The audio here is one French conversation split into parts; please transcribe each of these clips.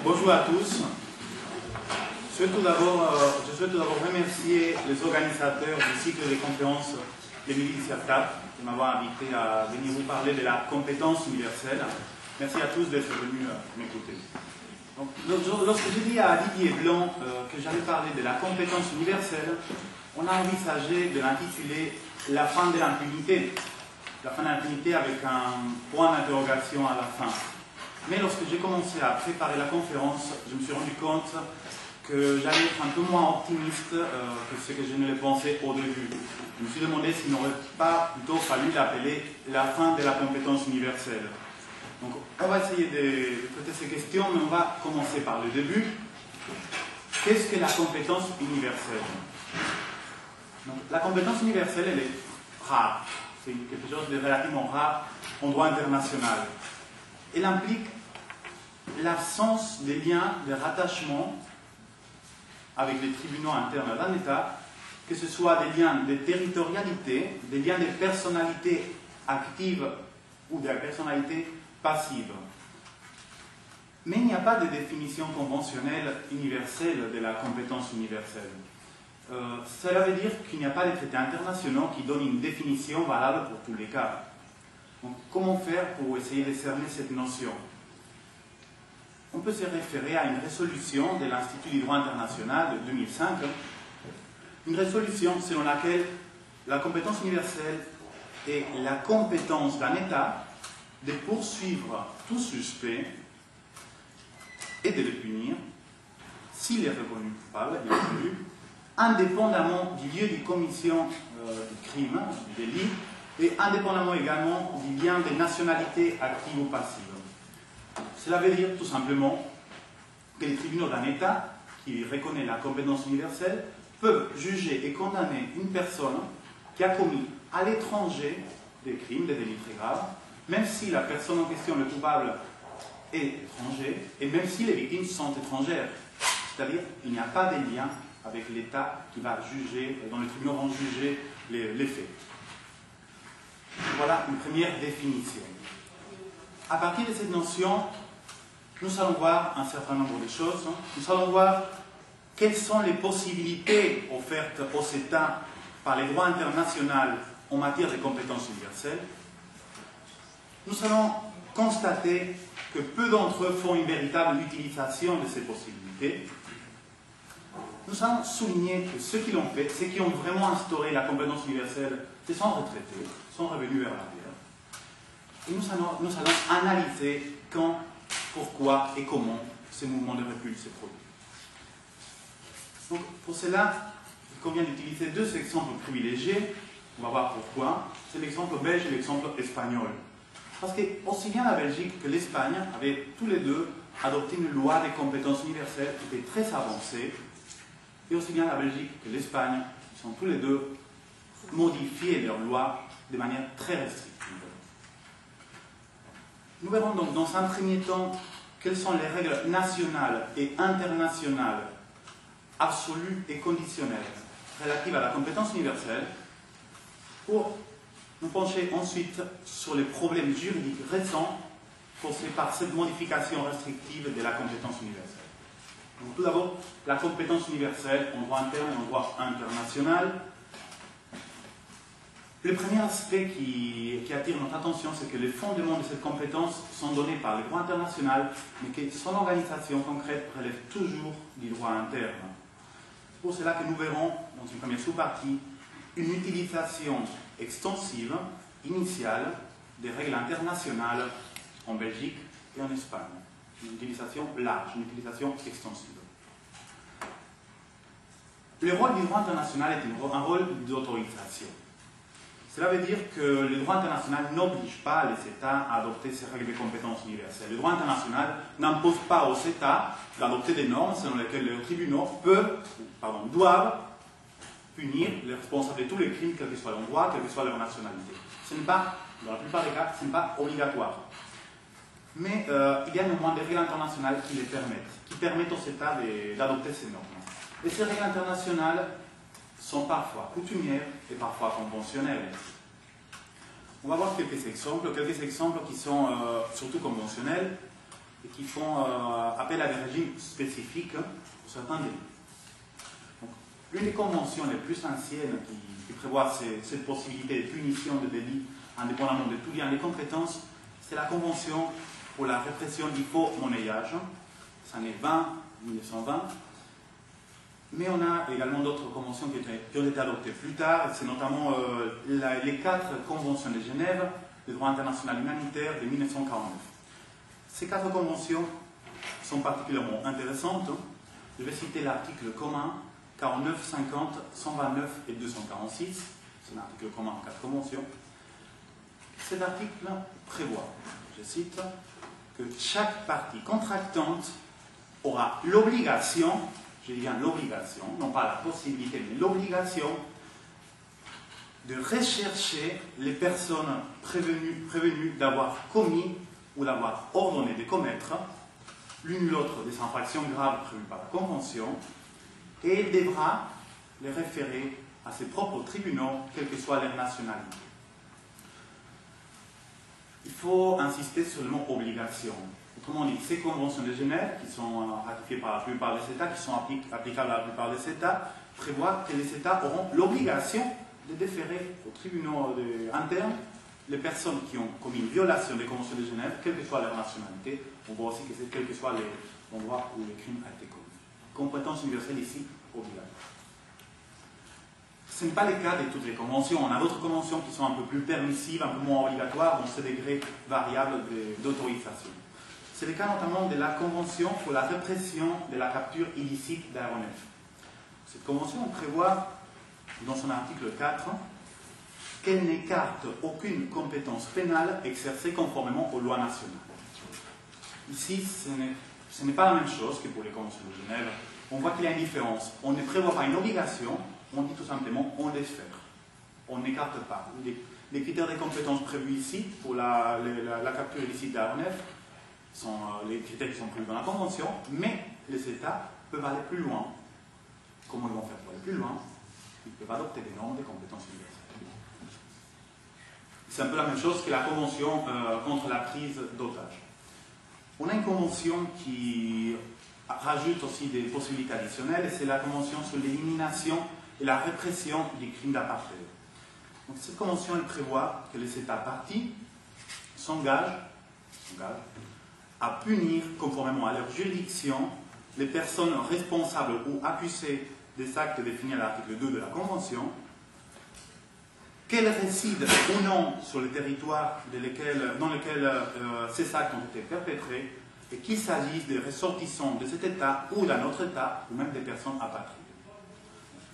Bonjour à tous. Je souhaite tout d'abord remercier les organisateurs du cycle de conférences d'Émilie Cercat de m'avoir invité à venir vous parler de la compétence universelle. Merci à tous d'être venus m'écouter. Lorsque j'ai dit à Didier Blanc que j'allais parler de la compétence universelle, on a envisagé de l'intituler « La fin de l'impunité ». La fin de l'impunité avec un point d'interrogation à la fin. Mais lorsque j'ai commencé à préparer la conférence, je me suis rendu compte que j'allais être un peu moins optimiste que ce que je ne le pensais au début. Je me suis demandé s'il n'aurait pas plutôt fallu l'appeler la fin de la compétence universelle. Donc on va essayer de traiter ces questions, mais on va commencer par le début. Qu'est-ce que la compétence universelle? Donc, la compétence universelle, elle est rare. C'est quelque chose de relativement rare en droit international. Elle implique l'absence des liens de rattachement avec les tribunaux internes d'un État, que ce soit des liens de territorialité, des liens de personnalité active ou de personnalité passive. Mais il n'y a pas de définition conventionnelle universelle de la compétence universelle. Cela veut dire qu'il n'y a pas de traités internationaux qui donnent une définition valable pour tous les cas. Donc, comment faire pour essayer de cerner cette notion? On peut se référer à une résolution de l'Institut du droit international de 2005, une résolution selon laquelle la compétence universelle est la compétence d'un État de poursuivre tout suspect et de le punir s'il est reconnu coupable, bien entendu, indépendamment du lieu de commission du crime, du délit, et indépendamment également du lien de nationalité active ou passive. Cela veut dire tout simplement que les tribunaux d'un État qui reconnaît la compétence universelle peuvent juger et condamner une personne qui a commis à l'étranger des crimes, des délits très graves, même si la personne en question, le coupable, est étranger, et même si les victimes sont étrangères. C'est-à-dire qu'il n'y a pas de lien avec l'État qui va juger, dont les tribunaux vont juger les faits. Voilà une première définition. À partir de cette notion, nous allons voir un certain nombre de choses. Nous allons voir quelles sont les possibilités offertes aux États par les droits internationaux en matière de compétences universelles. Nous allons constater que peu d'entre eux font une véritable utilisation de ces possibilités. Nous allons souligner que ceux qui l'ont fait, ceux qui ont vraiment instauré la compétence universelle, se sont retraités, sont revenus vers l'arrière. Et nous allons analyser quand, pourquoi et comment ce mouvement de recul s'est produit. Donc, pour cela, il convient d'utiliser deux exemples privilégiés. On va voir pourquoi. C'est l'exemple belge et l'exemple espagnol. Parce que aussi bien la Belgique que l'Espagne avaient tous les deux adopté une loi des compétences universelles qui était très avancée. Et aussi bien la Belgique que l'Espagne, ils ont tous les deux modifié leur loi de manière très restrictive. Nous verrons donc dans un premier temps quelles sont les règles nationales et internationales absolues et conditionnelles relatives à la compétence universelle pour nous pencher ensuite sur les problèmes juridiques récents causés par cette modification restrictive de la compétence universelle. Donc, tout d'abord, la compétence universelle en droit interne et en droit international. Le premier aspect qui attire notre attention, c'est que les fondements de cette compétence sont donnés par le droit international, mais que son organisation concrète relève toujours du droit interne. C'est pour cela que nous verrons, dans une première sous-partie, une utilisation extensive, initiale, des règles internationales en Belgique et en Espagne. Une utilisation large, une utilisation extensive. Le rôle du droit international est un rôle d'autorisation. Cela veut dire que le droit international n'oblige pas les États à adopter ces règles de compétences universelles. Le droit international n'impose pas aux États d'adopter des normes selon lesquelles les tribunaux doivent punir les responsables de tous les crimes, quel que soit l'endroit, quelle que soit leur nationalité. Ce n'est pas, dans la plupart des cas, ce n'est pas obligatoire. Mais il y a néanmoins des règles internationales qui les permettent, qui permettent aux États d'adopter ces normes. Et ces règles internationales sont parfois coutumières et parfois conventionnelles. On va voir quelques exemples qui sont surtout conventionnels. et qui font appel à des régimes spécifiques pour certains délits. Donc, l'une des conventions les plus anciennes qui prévoit cette possibilité de punition de délits indépendamment de tout lien de compétences, c'est la Convention pour la répression du faux monnayage, ça en est 1920. Mais on a également d'autres conventions qui ont été adoptées plus tard, c'est notamment les 4 conventions de Genève, le droit international humanitaire de 1949. Ces 4 conventions sont particulièrement intéressantes. Je vais citer l'article commun 49, 50, 129 et 246. C'est un article commun en 4 conventions. Cet article prévoit, je cite, que chaque partie contractante aura l'obligation, je dis bien l'obligation, non pas la possibilité, mais l'obligation de rechercher les personnes prévenues d'avoir commis ou d'avoir ordonné de commettre l'une ou l'autre des infractions graves prévues par la Convention, et elle devra les référer à ses propres tribunaux, quelle que soit leur nationalité. Il faut insister sur le mot obligation. Autrement dit, ces conventions de Genève, qui sont ratifiées par la plupart des États, qui sont applicables à la plupart des États, prévoient que les États auront l'obligation de déférer aux tribunaux internes les personnes qui ont commis une violation des conventions de Genève, quelle que soit leur nationalité. On voit aussi que c'est quel que soit l'endroit où le crime a été commis. Compétence universelle ici, obligatoire. Ce n'est pas le cas de toutes les conventions. On a d'autres conventions qui sont un peu plus permissives, un peu moins obligatoires, dans ce degré variable d'autorisation. C'est le cas notamment de la Convention pour la répression de la capture illicite d'aéronefs. Cette convention prévoit, dans son article 4, qu'elle n'écarte aucune compétence pénale exercée conformément aux lois nationales. Ici, ce n'est pas la même chose que pour les conventions de Genève. On voit qu'il y a une différence. On ne prévoit pas une obligation, on dit tout simplement on laisse faire. On n'écarte pas. Les critères de compétences prévus ici pour la capture illicite d'aéronefs sont les critères qui sont prévus dans la Convention, mais les États peuvent aller plus loin. Comment ils vont faire pour aller plus loin? Ils peuvent adopter des normes de compétences universelles. C'est un peu la même chose que la Convention contre la prise d'otages. On a une convention qui rajoute aussi des possibilités additionnelles, et c'est la Convention sur l'élimination et la répression des crimes d'apartheid. Donc cette convention, elle prévoit que les États partis s'engagent à punir, conformément à leur juridiction, les personnes responsables ou accusées des actes définis à l'article 2 de la Convention, qu'elles résident ou non sur le territoire dans lequel ces actes ont été perpétrés, et qu'il s'agisse des ressortissants de cet État ou d'un autre État, ou même des personnes apatrides.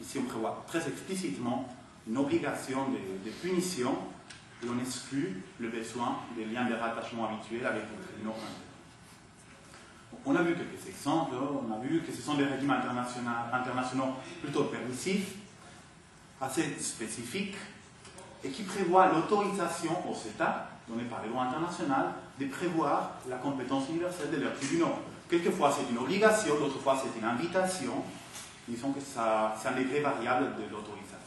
Ici, on prévoit très explicitement une obligation de punition, et on exclut le besoin des liens de rattachement habituels avec les tribunaux internes. On a vu quelques exemples, on a vu que ce sont des régimes internationaux plutôt permissifs, assez spécifiques, et qui prévoient l'autorisation aux États, donnée par les lois internationales, de prévoir la compétence universelle de leurs tribunaux. Quelquefois c'est une obligation, d'autres fois c'est une invitation. Disons que c'est un degré variable de l'autorisation.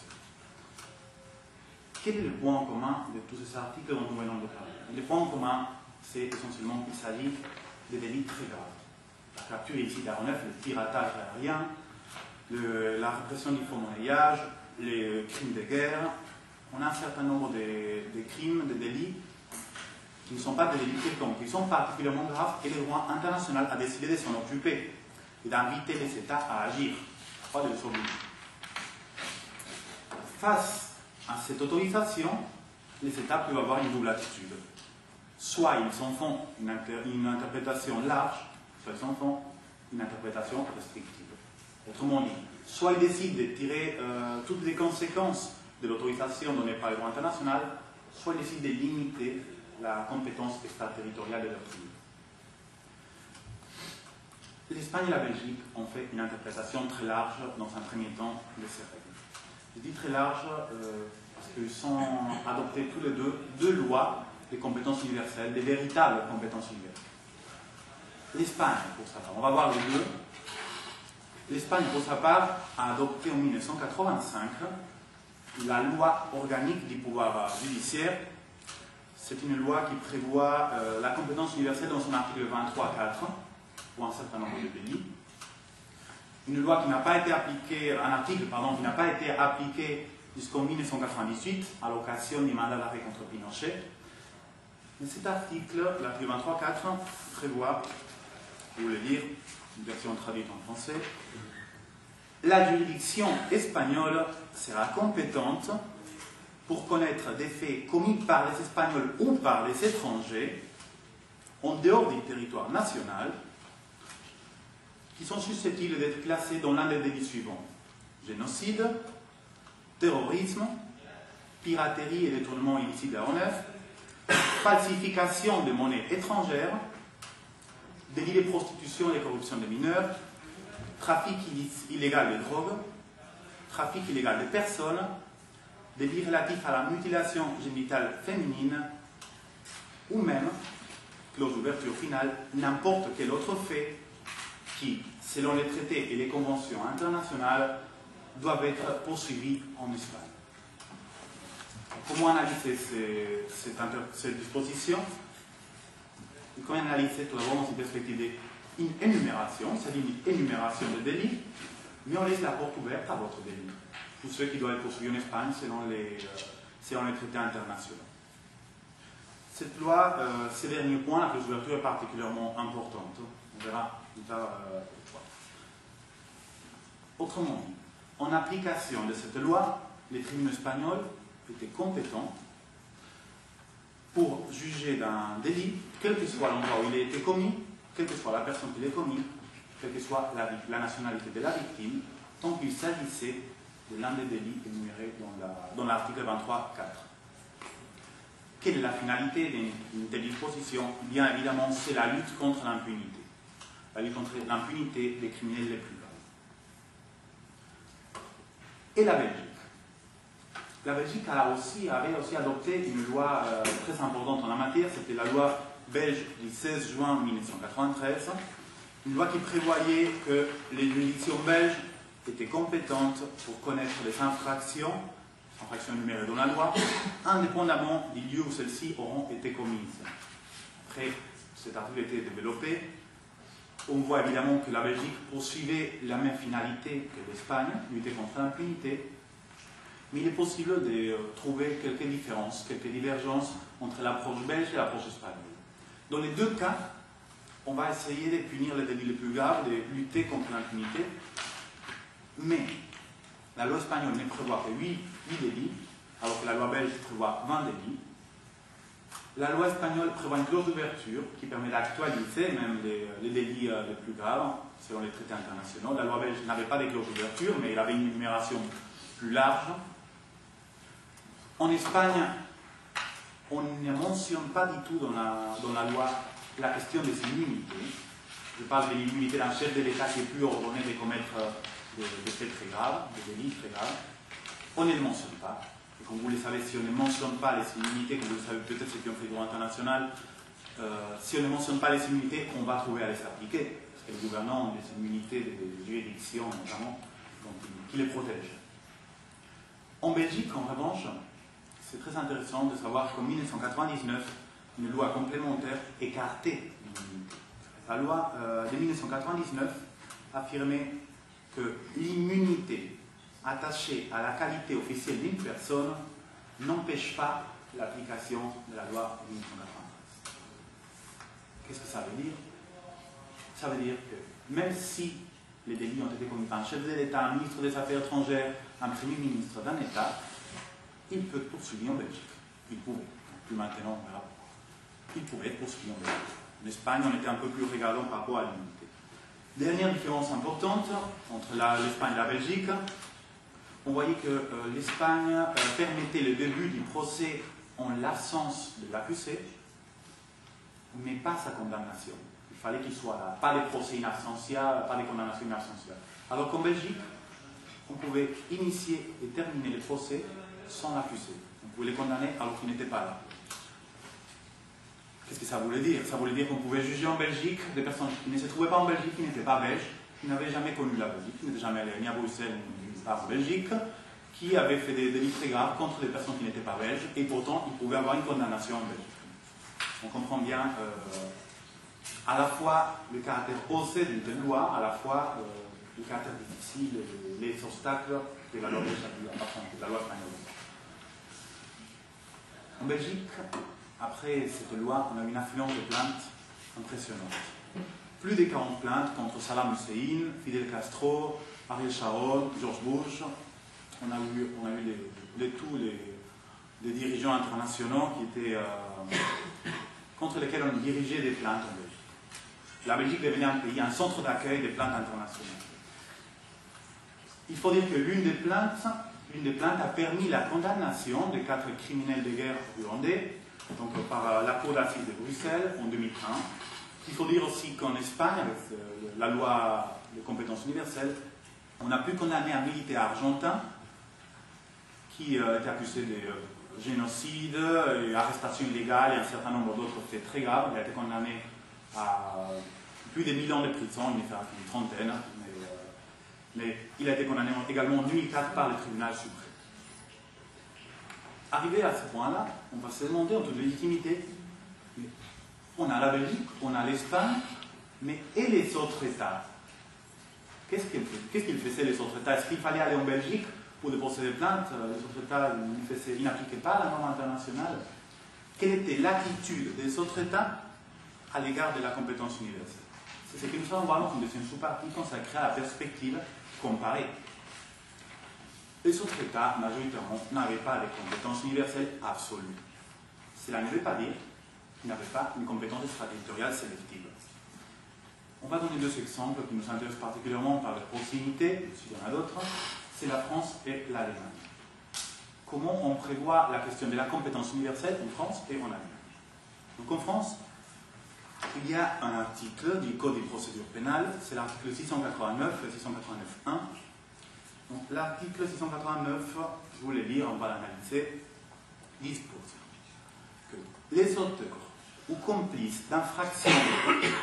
Quel est le point commun de tous ces articles dont nous venons de parler? Le point commun, c'est essentiellement qu'il s'agit de délits très graves. La capture illicite d'aéronefs, le piratage aérien, la répression du faux monnayage, les crimes de guerre. On a un certain nombre de crimes, de délits qui ne sont pas des délits quelconques, qui sont particulièrement graves, et le droit international a décidé de s'en occuper et d'inviter les États à agir, pas de les obliger. Face à cette autorisation, les États peuvent avoir une double attitude. Soit ils en font une interprétation large, soit ils en font une interprétation restrictive. Autrement dit, soit ils décident de tirer toutes les conséquences de l'autorisation donnée par le droit international, soit ils décident de limiter la compétence extraterritoriale de leur tribunal. L'Espagne et la Belgique ont fait une interprétation très large dans un premier temps de ces règles. Je dis très large parce qu'ils ont adopté tous les deux lois de compétences universelles, des véritables compétences universelles. L'Espagne, pour sa part, on va voir les deux. L'Espagne, pour sa part, a adopté en 1985 la loi organique du pouvoir judiciaire. C'est une loi qui prévoit la compétence universelle dans son article 23.4 pour un certain nombre de délits. Une loi qui n'a pas été appliquée, un article, pardon, qui n'a pas été appliqué jusqu'en 1998 à l'occasion du mandat d'arrêt contre Pinochet. Mais cet article, l'article 23.4, prévoit, vous voulez lire, une version traduite en français, la juridiction espagnole sera compétente pour connaître des faits commis par les Espagnols ou par les étrangers en dehors du territoire national qui sont susceptibles d'être classés dans l'un des délits suivants: génocide, terrorisme, piraterie et détournement illicite de la honneur, falsification de monnaie étrangère, délit de prostitution et de corruption des mineurs, trafic illégal de drogue, trafic illégal de personnes, délit relatif à la mutilation génitale féminine, ou même, clause d'ouverture finale, n'importe quel autre fait qui, selon les traités et les conventions internationales, doivent être poursuivis en Espagne. Comment analyser cette disposition? Il convient d'analyser tout d'abord dans une perspective d'énumération, c'est-à-dire une énumération de délits, mais on laisse la porte ouverte à votre délit, pour ceux qui doivent être poursuivis en Espagne selon les traités internationaux. Cette loi, ces derniers points, la clause d'ouverture est particulièrement importante. On verra plus tard pourquoi. Autrement dit, en application de cette loi, les tribunaux espagnols étaient compétents pour juger d'un délit, quel que soit l'endroit où il a été commis, quelle que soit la personne qui l'a commis, quelle que soit la nationalité de la victime, tant qu'il s'agissait de l'un des délits énumérés dans l'article 23.4. Quelle est la finalité d'une telle disposition? Bien évidemment, c'est la lutte contre l'impunité. La lutte contre l'impunité des criminels les plus graves. Et la Belgique. La Belgique avait aussi adopté une loi très importante en la matière, c'était la loi belge du 16 juin 1993, une loi qui prévoyait que les juridictions belges étaient compétentes pour connaître les infractions énumérées dans la loi, indépendamment du lieu où celles-ci auront été commises. Après, cet article a été développé. On voit évidemment que la Belgique poursuivait la même finalité que l'Espagne, lutter contre l'impunité, mais il est possible de trouver quelques différences, quelques divergences entre l'approche belge et l'approche espagnole. Dans les deux cas, on va essayer de punir les délits les plus graves, de lutter contre l'impunité, mais la loi espagnole ne prévoit que 8 délits, alors que la loi belge prévoit 20 délits. La loi espagnole prévoit une clause d'ouverture qui permet d'actualiser même les délits les plus graves, selon les traités internationaux. La loi belge n'avait pas de clause d'ouverture, mais elle avait une énumération plus large. En Espagne, on ne mentionne pas du tout dans la loi la question des immunités. Je parle de l'immunité d'un chef de l'État qui est plus ordonné de commettre des faits très graves, des délits très graves. On ne le mentionne pas. Et comme vous le savez, si on ne mentionne pas les immunités, comme vous le savez peut-être ceux qui ont fait le droit international, si on ne mentionne pas les immunités, on va trouver à les appliquer. Parce que le gouvernement a des immunités des juridictions, notamment, qui les protègent. En Belgique, en revanche, c'est très intéressant de savoir qu'en 1999, une loi complémentaire écartait l'immunité. La loi de 1999 affirmait que l'immunité attachée à la qualité officielle d'une personne n'empêche pas l'application de la loi de 1993. Qu'est-ce que ça veut dire? Ça veut dire que même si les délits ont été commis par un chef de l'État, un ministre des Affaires étrangères, un premier ministre d'un État, il peut être poursuivi en Belgique. Il pouvait. Plus maintenant, on verra. Il pouvait être poursuivi en Belgique. En Espagne, on était un peu plus regardant par rapport à l'immunité. Dernière différence importante entre l'Espagne et la Belgique, on voyait que l'Espagne permettait le début du procès en l'absence de l'accusé, mais pas sa condamnation. Il fallait qu'il soit là. Pas des procès in absentia, pas des condamnations in absentia. Alors qu'en Belgique, on pouvait initier et terminer les procès sans l'accusé. On pouvait les condamner alors qu'il n'était pas là. Qu'est-ce que ça voulait dire? Ça voulait dire qu'on pouvait juger en Belgique des personnes qui ne se trouvaient pas en Belgique, qui n'étaient pas belges, qui n'avaient jamais connu la Belgique, qui n'étaient jamais allés ni à Bruxelles ni en Belgique, qui avait fait des délits très graves contre les personnes qui n'étaient pas belges, et pourtant il pouvait avoir une condamnation en Belgique. On comprend bien à la fois le caractère osé d'une telle loi, à la fois le caractère difficile, les obstacles que la loi belge a la loi espagnole. En Belgique, après cette loi, on a eu une affluence de plaintes impressionnante. Plus de 40 plaintes contre Saddam Hussein, Fidel Castro, Ariel Sharon, George Bush. On a eu tous les dirigeants internationaux qui étaient, contre lesquels on dirigeait des plaintes en Belgique. La Belgique devenait un pays, un centre d'accueil des plaintes internationales. Il faut dire que l'une des plaintes a permis la condamnation de 4 criminels de guerre rwandais, donc par la Cour d'assises de Bruxelles en 2001. Il faut dire aussi qu'en Espagne, avec la loi de compétences universelles, on a pu condamner un militaire argentin qui était accusé de génocide, arrestation illégale et un certain nombre d'autres faits très graves. Il a été condamné à plus de 1000 ans de prison, il n'est fait une trentaine, mais il a été condamné également en 2004 par le tribunal suprême. Arrivé à ce point-là, on va se demander en toute légitimité, on a la Belgique, on a l'Espagne, mais et les autres États? Qu'est-ce qu'ils faisaient les autres États? Est-ce qu'il fallait aller en Belgique pour déposer des plaintes? Les autres États n'appliquaient pas la norme internationale. Quelle était l'attitude des autres États à l'égard de la compétence universelle? C'est ce que nous allons voir dans une deuxième sous-partie consacrée à la perspective comparée. Les autres États, majoritairement, n'avaient pas de compétence universelle absolue. Cela ne veut pas dire qu'ils n'avaient pas une compétence extraterritoriale sélective. On va donner 2 exemples qui nous intéressent particulièrement par leur proximité, s'il y en a d'autres. C'est la France et l'Allemagne. Comment on prévoit la question de la compétence universelle en France et en Allemagne? Donc en France, il y a un article du Code de procédure pénale, c'est l'article 689 et 689.1. Donc l'article 689, je vous le lire, on va l'analyser, dispose que les auteurs ou complices d'infractions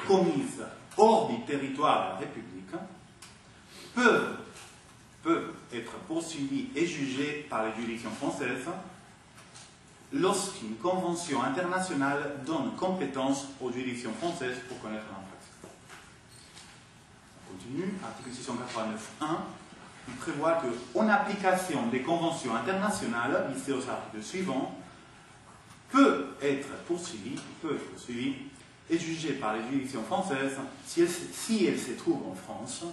commises hors du territoire de la République peuvent être poursuivis et jugés par les juridictions françaises lorsqu'une convention internationale donne compétence aux juridictions françaises pour connaître l'infraction. On continue, article 689.1, il prévoit qu'en application des conventions internationales, listées aux articles suivants, peut être poursuivi et jugé par les juridictions françaises si elle se trouve en France,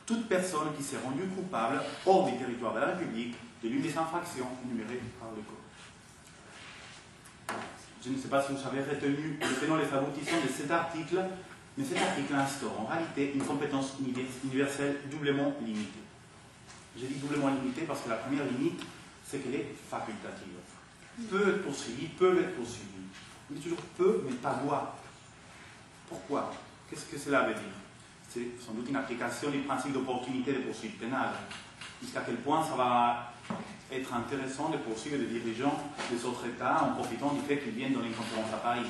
toute personne qui s'est rendue coupable hors du territoire de la République de l'une des infractions énumérées par le Code. Je ne sais pas si vous avez retenu les tenants et les aboutissants de cet article, mais cet article instaure en réalité une compétence universelle doublement limitée. J'ai dit doublement limitée parce que la première limite, c'est qu'elle est facultative. Peut être poursuivi, peuvent être poursuivis. Mais toujours peut, mais pas doit. Pourquoi? Qu'est-ce que cela veut dire? C'est sans doute une application du principe d'opportunité des poursuites pénales. Jusqu'à quel point ça va être intéressant de poursuivre les dirigeants des autres États en profitant du fait qu'ils viennent donner une conférence à Paris.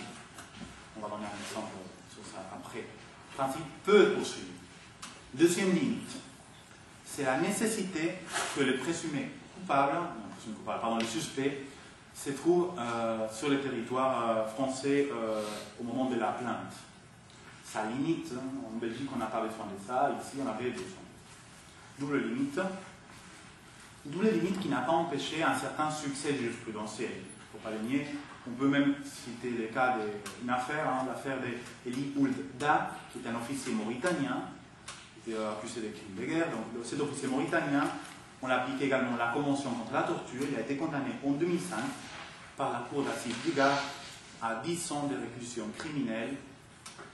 On va donner un exemple sur ça après. Le principe peut être poursuivi. Deuxième limite, c'est la nécessité que le présumé coupable, le suspect, se trouve sur le territoire français au moment de la plainte. Ça limite, en Belgique on n'a pas besoin de ça, ici on avait besoin. Double limite qui n'a pas empêché un certain succès jurisprudentiel. Il ne faut pas le nier. On peut même citer le cas d'une affaire, l'affaire d'Eli Ould Da, qui est un officier mauritanien, qui était accusé de crimes de guerre. Donc cet officier mauritanien, on a appliqué également la Convention contre la torture. Il a été condamné en 2005 par la Cour d'assises du Gard à 10 ans de réclusion criminelle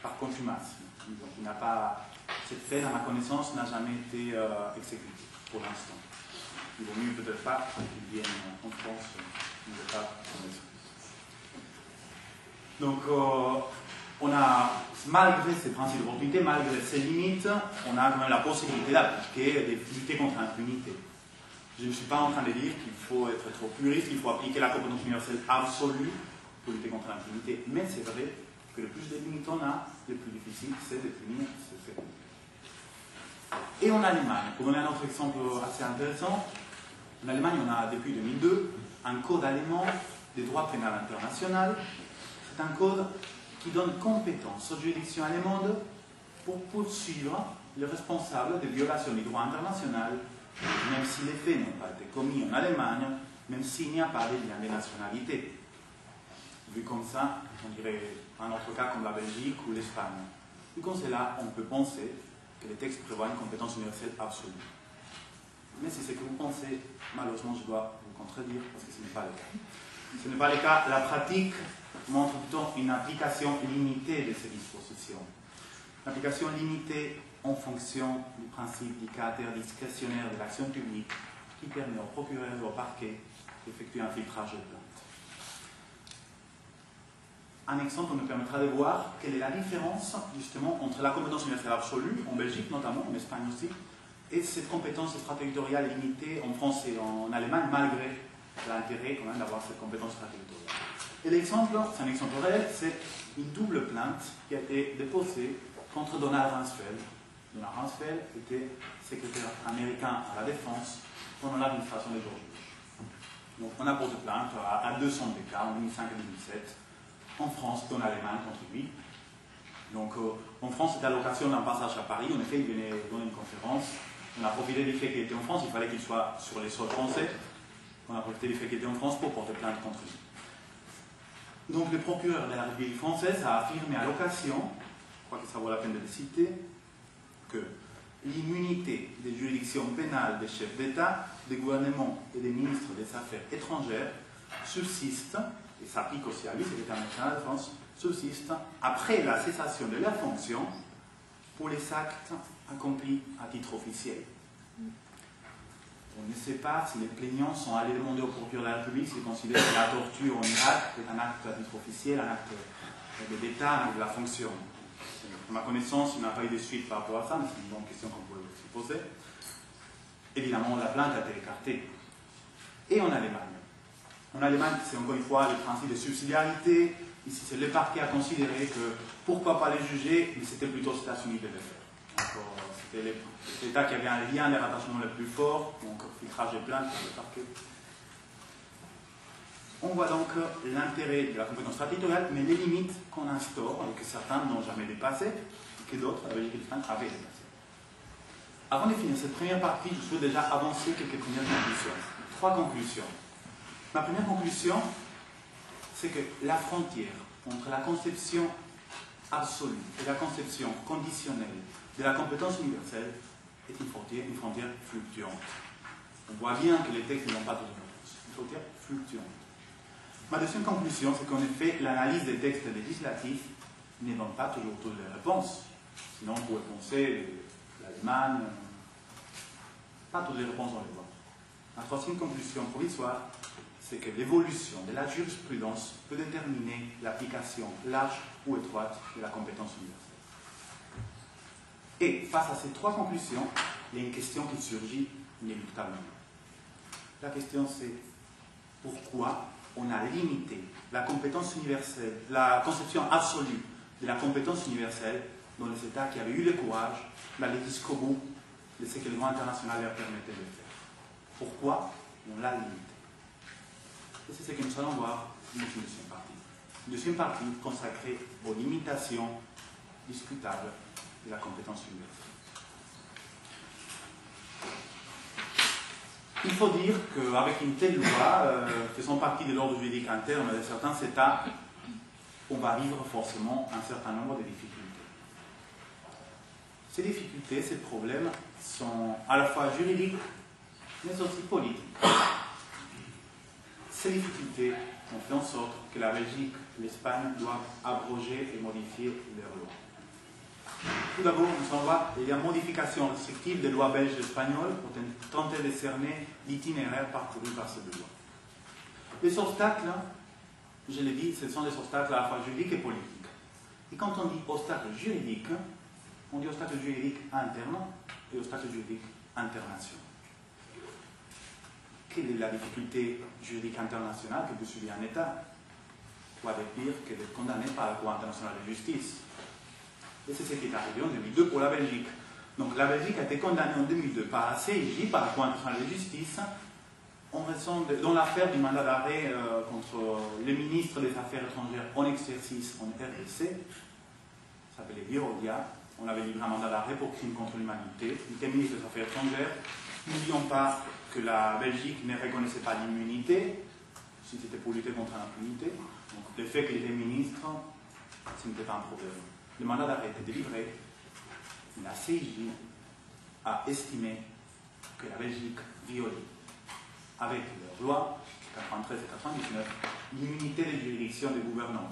par contumace. Donc il n'a pas, cette peine, à ma connaissance, n'a jamais été exécutée pour l'instant. Il vaut mieux peut-être pas qu'il vienne en France, il ne veut pas qu'on l'exécute. Donc on a, malgré ces principes d'opportunité, malgré ces limites, on a quand même la possibilité d'appliquer, de lutter contre l'impunité. Je ne suis pas en train de dire qu'il faut être trop puriste, qu'il faut appliquer la compétence universelle absolue pour lutter contre l'impunité. Mais c'est vrai que le plus de limites on a, le plus difficile c'est de punir ce fait. Et en Allemagne, pour donner un autre exemple assez intéressant, En Allemagne, on a depuis 2002 un code allemand de droit pénal international. C'est un code qui donne compétence aux juridictions allemandes pour poursuivre les responsables des violations du droit international, même si les faits n'ont pas été commis en Allemagne, même s'il n'y a pas de lien de nationalité. Vu comme ça, on dirait un autre cas comme la Belgique ou l'Espagne. Vu comme cela, on peut penser que les textes prévoient une compétence universelle absolue. Mais si c'est ce que vous pensez, malheureusement, je dois vous contredire parce que ce n'est pas le cas. Ce n'est pas le cas. La pratique montre plutôt une application limitée de ces dispositions. Une application limitée en fonction du principe du caractère discrétionnaire de l'action publique qui permet au procureur et au parquet d'effectuer un filtrage de plainte. Un exemple nous permettra de voir quelle est la différence justement entre la compétence universelle absolue, en Belgique notamment, en Espagne aussi, et cette compétence extraterritoriale limitée en France et en Allemagne, malgré l'intérêt quand même d'avoir cette compétence extraterritoriale. Et l'exemple, c'est un exemple réel, c'est une double plainte qui a été déposée contre Donald Rumsfeld. Donald Rumsfeld était secrétaire américain à la Défense pendant l'administration de George Bush. Donc on a posé plainte à 200 des cas en 2005 et 2007. En France, en Allemagne contre lui. Donc en France, c'était à l'occasion d'un passage à Paris. En effet, il venait donner une conférence. On a profité du fait qu'il était en France. Il fallait qu'il soit sur les sols français. On a profité du fait qu'il était en France pour porter plainte contre lui. Donc le procureur de la République française a affirmé à l'occasion, je crois que ça vaut la peine de le citer, que l'immunité des juridictions pénales des chefs d'État, des gouvernements et des ministres des Affaires étrangères subsiste, et s'applique aussi à lui, secrétaire national de France, subsiste après la cessation de leur fonction pour les actes accomplis à titre officiel. On ne sait pas si les plaignants sont allés demander au procureur de la République s'ils considèrent que la torture en Irak est un acte à titre officiel, un acte de l'État, un acte de la fonction. À ma connaissance, il n'y a pas eu de suite par rapport à ça, mais c'est une bonne question qu'on peut se poser. Évidemment, la plainte a été écartée. Et en Allemagne. En Allemagne, c'est encore une fois le principe de subsidiarité. Ici, c'est le parquet à considérer que pourquoi pas les juger, mais c'était plutôt aux États-Unis de le faire. C'était l'État qui avait un lien de rattachement le plus fort, donc filtrage des plaintes par le parquet. On voit donc l'intérêt de la compétence extraterritoriale, mais les limites qu'on instaure, et que certains n'ont jamais dépassées, et que d'autres, la Belgique et l'Espagne, avaient dépassées. Avant de finir cette première partie, je souhaite déjà avancer quelques premières conclusions. 3 conclusions. Ma première conclusion, c'est que la frontière entre la conception absolue et la conception conditionnelle de la compétence universelle est une frontière fluctuante. On voit bien que les textes n'ont pas de réponse. Une frontière fluctuante. Ma deuxième conclusion, c'est qu'en effet, l'analyse des textes législatifs ne donne pas toujours toutes les réponses. Sinon, on pourrait penser l'Allemagne, pas toutes les réponses on les voit. Ma troisième conclusion provisoire, c'est que l'évolution de la jurisprudence peut déterminer l'application large ou étroite de la compétence universelle. Et face à ces 3 conclusions, il y a une question qui surgit inéluctablement. La question c'est pourquoi on a limité la compétence universelle, la conception absolue de la compétence universelle dans les États qui avaient eu le courage d'aller jusqu'au bout de ce que le droit international leur permettait de faire. Pourquoi on l'a limité? Et c'est ce que nous allons voir dans une deuxième partie. Une deuxième partie consacrée aux limitations discutables de la compétence universelle. Il faut dire qu'avec une telle loi, faisant partie de l'ordre juridique interne de certains États, on va vivre forcément un certain nombre de difficultés. Ces difficultés, ces problèmes sont à la fois juridiques, mais aussi politiques. Ces difficultés ont fait en sorte que la Belgique et l'Espagne doivent abroger et modifier leurs lois. Tout d'abord, nous allons voir les modifications restrictives des lois belges et espagnoles pour tenter de cerner l'itinéraire parcouru par ces 2 lois. Les obstacles, je l'ai dit, ce sont des obstacles à la fois juridiques et politiques. Et quand on dit obstacles juridiques, on dit obstacles juridiques internes et obstacles juridiques internationaux. Quelle est la difficulté juridique internationale que peut subir un État? Quoi de pire que d'être condamné par la Cour internationale de justice? Et c'est ce qui est arrivé en 2002 pour la Belgique. Donc la Belgique a été condamnée en 2002 par la CIJ, par la Cour internationale de justice, dans l'affaire du mandat d'arrêt contre le ministre des Affaires étrangères en exercice en RDC, ça s'appelait Virodia, on avait livré un mandat d'arrêt pour crime contre l'humanité. Il était ministre des Affaires étrangères. N'oublions pas que la Belgique ne reconnaissait pas l'immunité, si c'était pour lutter contre l'impunité. Donc le fait qu'il était ministre, ce n'était pas un problème. Le mandat d'arrêt était délivré. La CIJ a estimé que la Belgique violait, avec leurs lois, 93 et 99, l'immunité de juridiction des gouvernants.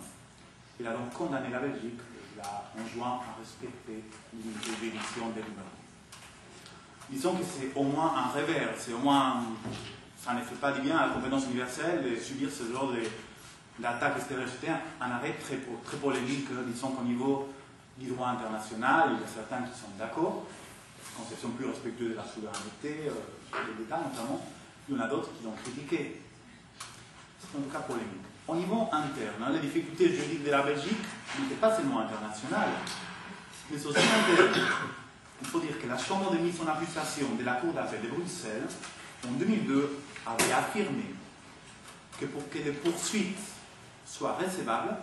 Il a donc condamné la Belgique et l'a enjoint à respecter l'immunité de juridiction des gouvernants. Disons que c'est au moins un revers, c'est au moins, ça ne fait pas du bien à la compétence universelle de subir ce genre d'attaque extérieure. C'était un arrêt très polémique, disons qu'au niveau du droit international, il y a certains qui sont d'accord, conception plus respectueuse de la souveraineté, de l'État notamment, il y en a d'autres qui l'ont critiqué. C'est en tout cas polémique. Au niveau interne, les difficultés juridiques de la Belgique n'étaient pas seulement internationales, mais aussi internes. Il faut dire que la Chambre de mise en accusation de la Cour d'appel de Bruxelles, en 2002, avait affirmé que pour que les poursuites soient recevables,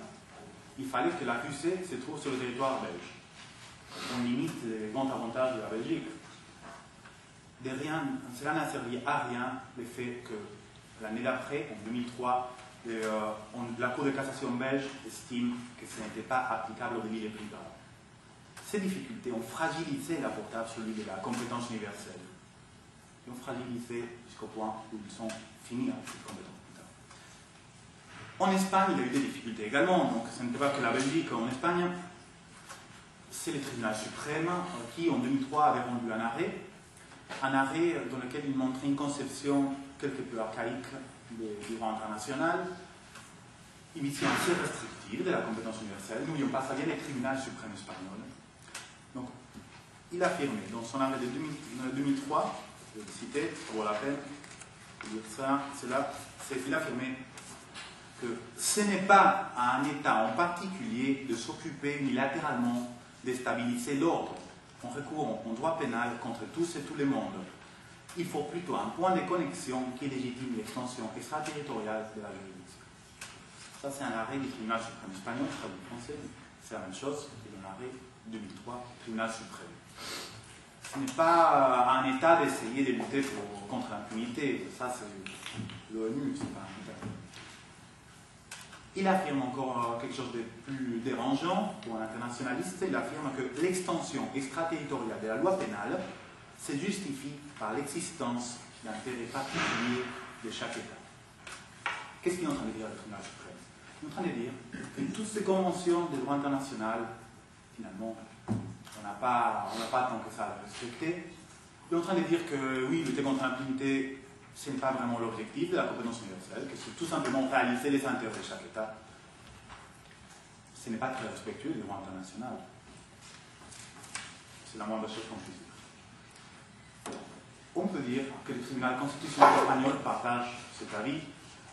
il fallait que l'accusé se trouve sur le territoire belge. On limite les grands avantages de la Belgique. Cela n'a servi à rien le fait que l'année d'après, en 2003, la Cour de cassation belge estime que ce n'était pas applicable au délit les plus graves. Ces difficultés ont fragilisé la portée absolue de la compétence universelle. Ils ont fragilisé jusqu'au point où ils sont finis avec cette compétence. En Espagne, il y a eu des difficultés également. Donc, ce n'était pas que la Belgique. En Espagne, c'est le tribunal suprême qui, en 2003, avait rendu un arrêt dans lequel il montrait une conception quelque peu archaïque du droit international, une vision assez restrictive de la compétence universelle. N'oublions pas, ça vient du tribunal suprême espagnol. Donc, il a affirmé dans son arrêt de 2003, je vais le citer, ça vaut la peine de dire ça, il a affirmé que ce n'est pas à un État en particulier de s'occuper unilatéralement de stabiliser l'ordre en recourant au droit pénal contre tous et tous les mondes. Il faut plutôt un point de connexion qui légitime l'extension extraterritoriale de la juridiction. Ça, c'est un arrêt du tribunal suprême espagnol, traduit en français, c'est la même chose que un arrêt 2003 du tribunal suprême. Ce n'est pas à un État d'essayer de lutter contre l'impunité, ça c'est l'ONU, c'est pas un État. Il affirme encore quelque chose de plus dérangeant pour un internationaliste, il affirme que l'extension extraterritoriale de la loi pénale se justifie par l'existence d'intérêts particuliers de chaque État. Qu'est-ce qu'il est en train de dire le tribunal suprême? Il est en train de dire que toutes ces conventions de droit international, finalement, on n'a pas tant que ça à respecter. Il est en train de dire que oui, lutter contre l'impunité, ce n'est pas vraiment l'objectif de la compétence universelle, que c'est tout simplement réaliser les intérêts de chaque État. Ce n'est pas très respectueux du droit international. C'est la moindre chose qu'on puisse dire. On peut dire que le tribunal constitutionnel espagnol partage cet avis,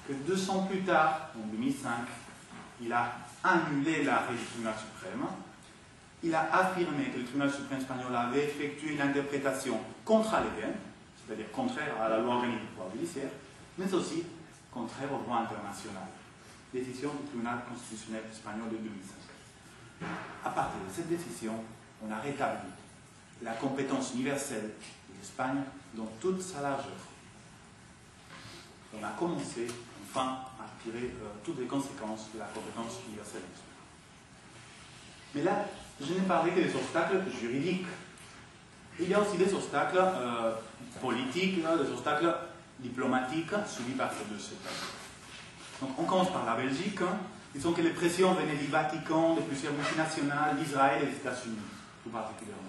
que 2 ans plus tard, en 2005, il a annulé l'arrêt du tribunal suprême. Il a affirmé que le tribunal suprême espagnol avait effectué une interprétation contraléguée, c'est-à-dire contraire à la loi organique du pouvoir judiciaire, mais aussi contraire au droit international. Décision du tribunal constitutionnel espagnol de 2005. À partir de cette décision, on a rétabli la compétence universelle de l'Espagne dans toute sa largeur. On a commencé, enfin, à tirer toutes les conséquences de la compétence universelle de l'Espagne. Mais là, je n'ai parlé que des obstacles juridiques. Il y a aussi des obstacles politiques, des obstacles diplomatiques subis par ces 2 États. Donc on commence par la Belgique. Disons que les pressions venaient du Vatican, de plusieurs multinationales, d'Israël et des États-Unis, tout particulièrement.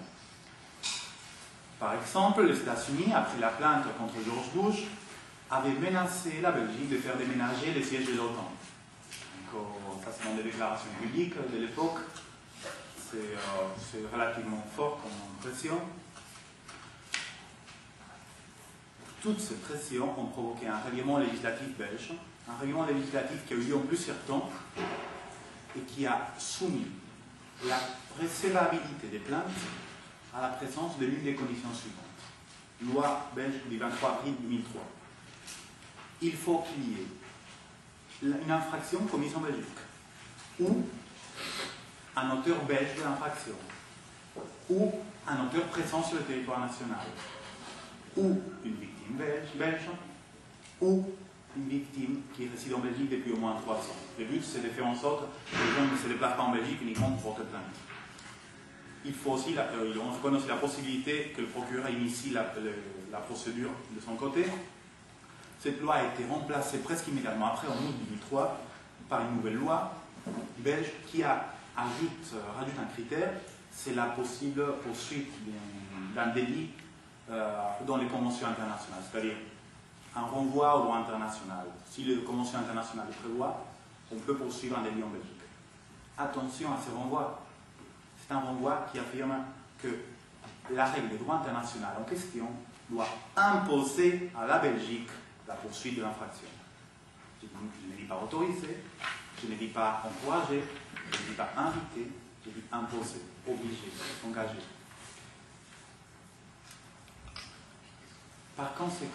Par exemple, les États-Unis, après la plainte contre George Bush, avaient menacé la Belgique de faire déménager les sièges de l'OTAN. Ça, c'est dans des déclarations publiques de l'époque. C'est relativement fort comme pression. Toutes ces pressions ont provoqué un règlement législatif belge, un règlement législatif qui a eu lieu en plusieurs temps et qui a soumis la recevabilité des plaintes à la présence de l'une des conditions suivantes. Loi belge du 23 avril 2003. il faut qu'il y ait une infraction commise en Belgique, ou un auteur belge de l'infraction, ou un auteur présent sur le territoire national, ou une victime belge, ou une victime qui réside en Belgique depuis au moins 3 ans. Le but, c'est de faire en sorte que les gens ne se déplacent pas en Belgique uniquement pour porter plainte. Il faut aussi, on reconnaît aussi la possibilité que le procureur initie la procédure de son côté. Cette loi a été remplacée presque immédiatement après, en août 2003, par une nouvelle loi belge qui rajoute un critère, c'est la possible poursuite d'un délit dans les conventions internationales, c'est-à-dire un renvoi au droit international. Si les conventions internationales le prévoient, on peut poursuivre un délit en Belgique. Attention à ce renvoi. C'est un renvoi qui affirme que la règle du droit international en question doit imposer à la Belgique la poursuite de l'infraction. Je ne dis pas autoriser, je ne dis pas encourager, je ne dis pas inviter, je dis imposer, obliger, engager. Par conséquent,